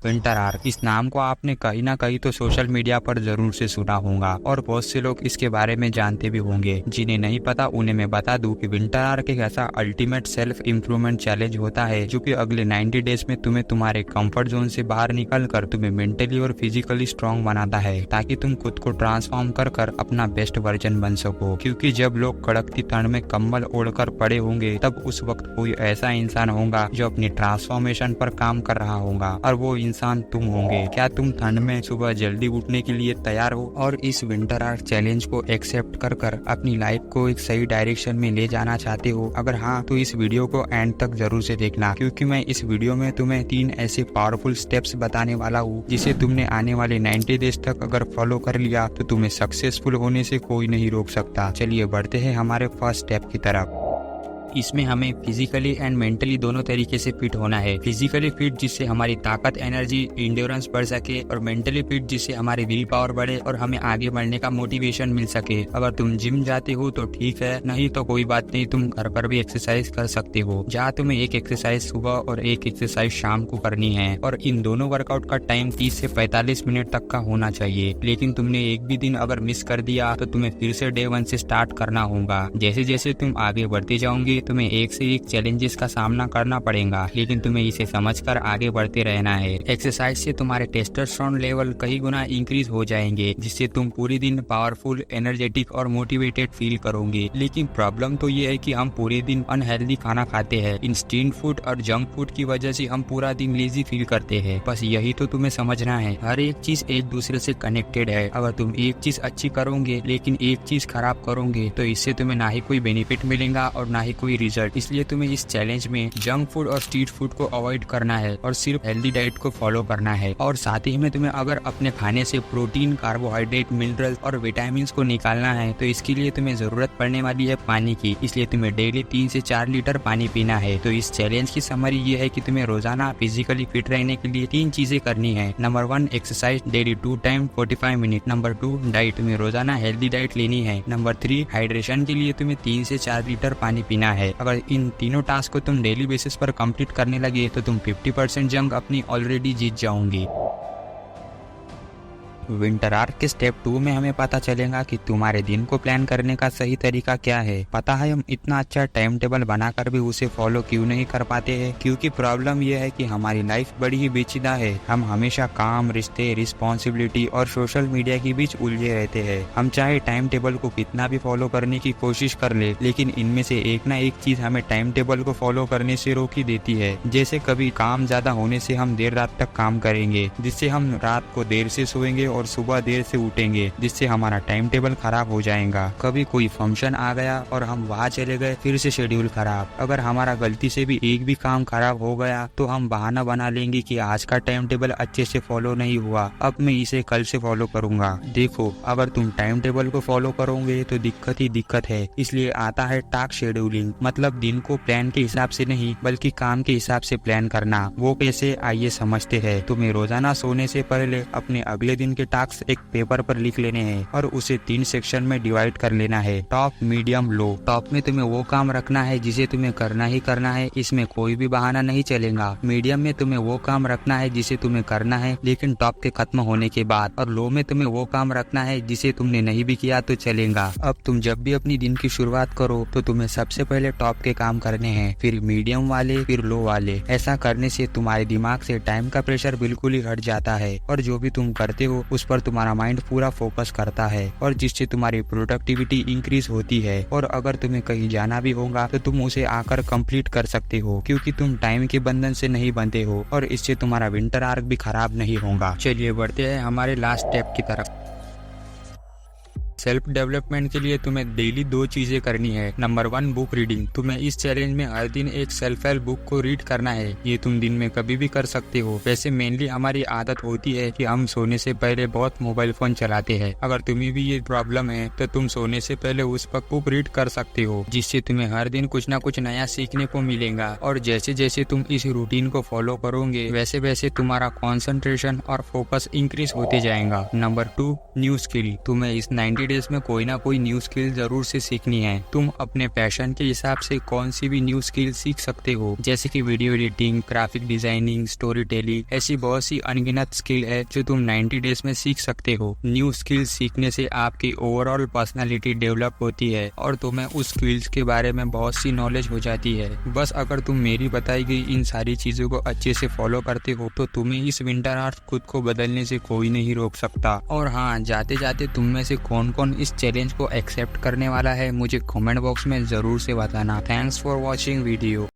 Winter arc, इस नाम को आपने कहीं ना कहीं तो सोशल मीडिया पर जरूर से सुना होगा और बहुत से लोग इसके बारे में जानते भी होंगे। जिन्हें नहीं पता उन्हें मैं बता दूं कि विंटर आर्क एक ऐसा अल्टीमेट सेल्फ इम्प्रूवमेंट चैलेंज होता है जो कि अगले 90 डेज में तुम्हें तुम्हारे कंफर्ट जोन से बाहर निकल कर तुम्हें मेंटली और फिजिकली स्ट्रांग बनाता है, ताकि तुम खुद को ट्रांसफॉर्म कर अपना बेस्ट वर्जन बन सको। क्योंकि जब लोग कड़कती ठंड में कंबल ओढ़कर पड़े होंगे, तब उस वक्त कोई ऐसा इंसान होगा जो अपनी ट्रांसफॉर्मेशन पर काम कर रहा होगा, और वो इंसान तुम होंगे। क्या तुम ठंड में सुबह जल्दी उठने के लिए तैयार हो और इस विंटर आर्क चैलेंज को एक्सेप्ट कर अपनी लाइफ को एक सही डायरेक्शन में ले जाना चाहते हो? अगर हाँ, तो इस वीडियो को एंड तक जरूर से देखना, क्योंकि मैं इस वीडियो में तुम्हें 3 ऐसे पावरफुल स्टेप्स बताने वाला हूँ जिसे तुमने आने वाले 90 डेज तक अगर फॉलो कर लिया तो तुम्हें सक्सेसफुल होने से कोई नहीं रोक सकता। चलिए बढ़ते हैं हमारे फर्स्ट स्टेप की तरफ। इसमें हमें फिजिकली एंड मेंटली दोनों तरीके से फिट होना है। फिजिकली फिट जिससे हमारी ताकत, एनर्जी, इंड्योरेंस बढ़ सके, और मेंटली फिट जिससे हमारी विल पावर बढ़े और हमें आगे बढ़ने का मोटिवेशन मिल सके। अगर तुम जिम जाते हो तो ठीक है, नहीं तो कोई बात नहीं, तुम घर पर भी एक्सरसाइज कर सकते हो, जहाँ तुम्हें एक एक्सरसाइज सुबह और एक एक्सरसाइज शाम को करनी है। और इन दोनों वर्कआउट का टाइम 30 से 45 मिनट तक का होना चाहिए। लेकिन तुमने एक भी दिन अगर मिस कर दिया तो तुम्हें फिर से डे 1 से स्टार्ट करना होगा। जैसे जैसे तुम आगे बढ़ते जाओगे तुम्हें एक से एक चैलेंजेस का सामना करना पड़ेगा, लेकिन तुम्हें इसे समझकर आगे बढ़ते रहना है। एक्सरसाइज से तुम्हारे टेस्टोस्टेरोन लेवल कई गुना इंक्रीज हो जाएंगे, जिससे तुम पूरे दिन पावरफुल, एनर्जेटिक और मोटिवेटेड फील करोगे। लेकिन प्रॉब्लम तो ये है कि हम पूरे दिन अनहेल्दी खाना खाते हैं। इंस्टेंट फूड और जंक फूड की वजह से हम पूरा दिन लेजी फील करते हैं। बस यही तो तुम्हें समझना है, हर एक चीज एक दूसरे से कनेक्टेड है। अगर तुम एक चीज अच्छी करोगे लेकिन एक चीज खराब करोगे तो इससे तुम्हें ना ही कोई बेनिफिट मिलेगा और ना ही कोई रिजल्ट। इसलिए तुम्हें इस चैलेंज में जंक फूड और स्ट्रीट फूड को अवॉइड करना है और सिर्फ हेल्दी डाइट को फॉलो करना है। और साथ ही में तुम्हें अगर अपने खाने से प्रोटीन, कार्बोहाइड्रेट, मिनरल और विटामिन को निकालना है तो इसके लिए तुम्हें जरूरत पड़ने वाली है पानी की। इसलिए तुम्हें डेली 3 से 4 लीटर पानी पीना है। तो इस चैलेंज की समरी ये है कि तुम्हें रोजाना फिजिकली फिट रहने के लिए 3 चीजें करनी है। Number 1 exercise daily 2 time 45 minute. Number 2 diet, तुम्हें रोजाना हेल्दी डाइट लेनी है। नंबर 3 हाइड्रेशन के लिए तुम्हें 3 से 4 लीटर पानी पीना है। अगर इन तीनों टास्क को तुम डेली बेसिस पर कंप्लीट करने लगे तो तुम 50% जंग अपनी ऑलरेडी जीत जाओगे। विंटर आर्क के स्टेप 2 में हमें पता चलेगा कि तुम्हारे दिन को प्लान करने का सही तरीका क्या है। पता है हम इतना अच्छा टाइम टेबल बनाकर भी उसे फॉलो क्यों नहीं कर पाते हैं? क्योंकि प्रॉब्लम यह है कि हमारी लाइफ बड़ी ही पेचीदा है। हम हमेशा काम, रिश्ते, रिस्पॉन्सिबिलिटी और सोशल मीडिया के बीच उलझे रहते हैं। हम चाहे टाइम टेबल को कितना भी फॉलो करने की कोशिश कर ले, लेकिन इनमें से एक ना एक चीज हमें टाइम टेबल को फॉलो करने से रोक ही देती है। जैसे कभी काम ज्यादा होने से हम देर रात तक काम करेंगे, जिससे हम रात को देर से सोएंगे और सुबह देर से उठेंगे, जिससे हमारा टाइम टेबल खराब हो जाएगा। कभी कोई फंक्शन आ गया और हम वहाँ चले गए, फिर से शेड्यूल खराब। अगर हमारा गलती से भी एक भी काम खराब हो गया तो हम बहाना बना लेंगे कि आज का टाइम टेबल अच्छे से फॉलो नहीं हुआ, अब मैं इसे कल से फॉलो करूंगा। देखो, अगर तुम टाइम टेबल को फॉलो करोगे तो दिक्कत ही दिक्कत है। इसलिए आता है टास्क शेड्यूलिंग, मतलब दिन को प्लान के हिसाब से नहीं बल्कि काम के हिसाब से प्लान करना। वो कैसे, आइए समझते हैं। तुम्हें रोजाना सोने से पहले अपने अगले दिन के टास्क एक पेपर पर लिख लेने हैं और उसे 3 सेक्शन में डिवाइड कर लेना है, टॉप, मीडियम, लो। टॉप में तुम्हें वो काम रखना है जिसे तुम्हें करना ही करना है, इसमें कोई भी बहाना नहीं चलेगा। मीडियम में तुम्हें वो काम रखना है जिसे तुम्हें करना है लेकिन टॉप के खत्म होने के बाद। और लो में तुम्हें वो काम रखना है जिसे तुमने नहीं भी किया तो चलेगा। अब तुम जब भी अपनी दिन की शुरुआत करो तो तुम्हें सबसे पहले टॉप के काम करने हैं, फिर मीडियम वाले, फिर लो वाले। ऐसा करने से तुम्हारे दिमाग से टाइम का प्रेशर बिल्कुल ही हट जाता है और जो भी तुम करते हो उस पर तुम्हारा माइंड पूरा फोकस करता है और जिससे तुम्हारी प्रोडक्टिविटी इंक्रीज होती है। और अगर तुम्हें कहीं जाना भी होगा तो तुम उसे आकर कंप्लीट कर सकते हो, क्योंकि तुम टाइम के बंधन से नहीं बंधे हो और इससे तुम्हारा विंटर आर्क भी खराब नहीं होगा। चलिए बढ़ते हैं हमारे लास्ट स्टेप की तरफ। सेल्फ डेवलपमेंट के लिए तुम्हें डेली 2 चीजें करनी है। Number 1 book reading. तुम्हें इस चैलेंज में हर दिन एक सेल्फ हेल्प बुक को रीड करना है। ये तुम दिन में कभी भी कर सकते हो। वैसे मेनली हमारी आदत होती है कि हम सोने से पहले बहुत मोबाइल फोन चलाते हैं। अगर तुम्हें भी ये प्रॉब्लम है तो तुम सोने से पहले उस वक्त बुक रीड कर सकते हो, जिससे तुम्हें हर दिन कुछ ना कुछ नया सीखने को मिलेगा। और जैसे जैसे तुम इस रूटीन को फॉलो करोगे वैसे वैसे तुम्हारा कॉन्सेंट्रेशन और फोकस इंक्रीज होते जाएगा। Number 2 new skill. तुम्हें इस 90 डेज डेज में कोई ना कोई न्यू स्किल जरूर से सीखनी है। तुम अपने पैशन के हिसाब से कौन सी भी न्यू स्किल सीख सकते हो, जैसे कि video editing, graphic designing, story telling. ऐसी बहुत सी अनगिनत स्किल है जो तुम 90 डेज में सीख सकते हो। न्यू स्किल सीखने से आपकी ओवरऑल पर्सनालिटी डेवलप होती है और तुम्हें उस स्किल्स के बारे में बहुत सी नॉलेज हो जाती है। बस अगर तुम मेरी बताई गई इन सारी चीजों को अच्छे से फॉलो करते हो तो तुम्हें इस विंटर आवर्स खुद को बदलने से कोई नहीं रोक सकता। और हाँ, जाते जाते तुम में से कौन कौन इस चैलेंज को एक्सेप्ट करने वाला है मुझे कमेंट बॉक्स में जरूर से बताना। Thanks for watching video.